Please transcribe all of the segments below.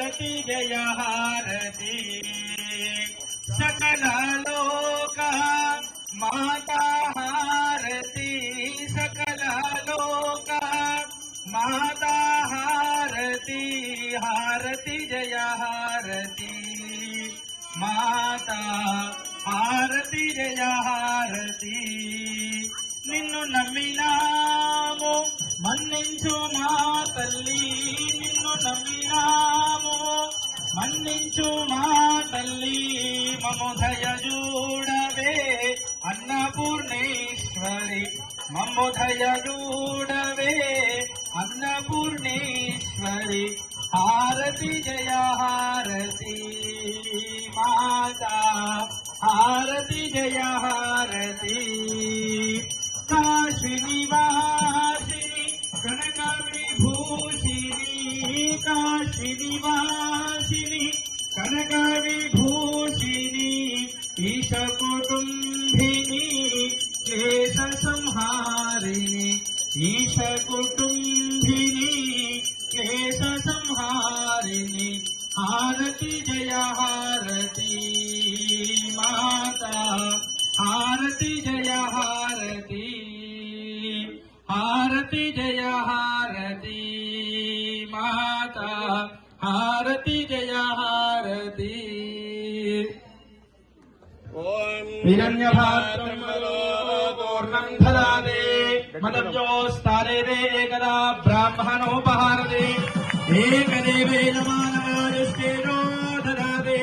हारति जय हारति सकल लोक माता हारति सकल लोक माता हारति हारति जय हारति माता हारति जय हारति నిన్ను నమ్మినాము మన్నించు మా తల్లి నిన్ను నమ్మినాము మన్నించు మా తల్లి మము దయ చూడవే అన్నపూర్ణేశ్వరి మము దయ చూడవే అన్నపూర్ణేశ్వరి హారతి జయ హారతి మాతా హారతి జయ హారతి काशिनी वासिनी कनक विभूषिणी काशिनी वासिनी कनक विभूषिणी ईश कुटुंबिनी क्लेश संहारिणी ईश कुटुंबिनी क्लेश संहारिणी हारति जय हारति माता हारति जय हारति हारति जय हारति माता हारति जय हारति हिरण्यभात्रं पूर्णं ददाते मदब्जोस्तारे एकदा ब्राह्मणोपहारते एकदेवेन मानवायुष्टेनो ददाते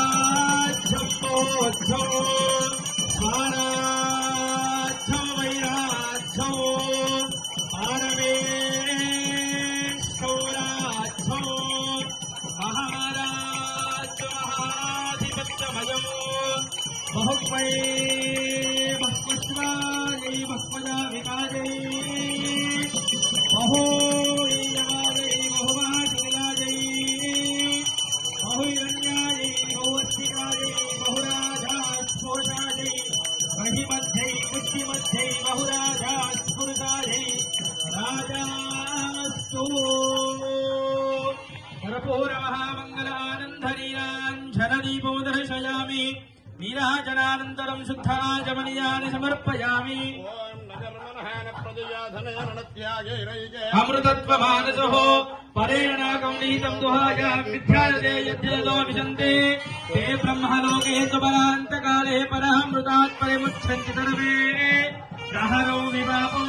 साम्राज्यो स्वराज्यो वैराज्यो पारमेश्वराज्यो महाराज्यो महाधिपत्यमयो बहुवै बहुपुष्पायै बहुपदाविकायै बहुयवायै बहुवादिलायै बहुरण्यायै बहुवस्तिकायै बहुराजास्फोटायै महिमध्ये बुद्धिमध्ये बहुराजास्फुरतायै राजास्तु कर्पूरमहामङ्गलानन्दनीराञ्जनदीपो दर्शयामि नीराजनानन्तरं शुद्धाचमनीयानि समर्पयामि अमृतत्वमानसो परेण गौणीतं दुहाया विद्यालये यद्यतो विशन्ते ते ब्रह्मलोके त्वपरान्तकाले परमृतात् परिमुच्छन्ति सर्वे प्रहरो विवापो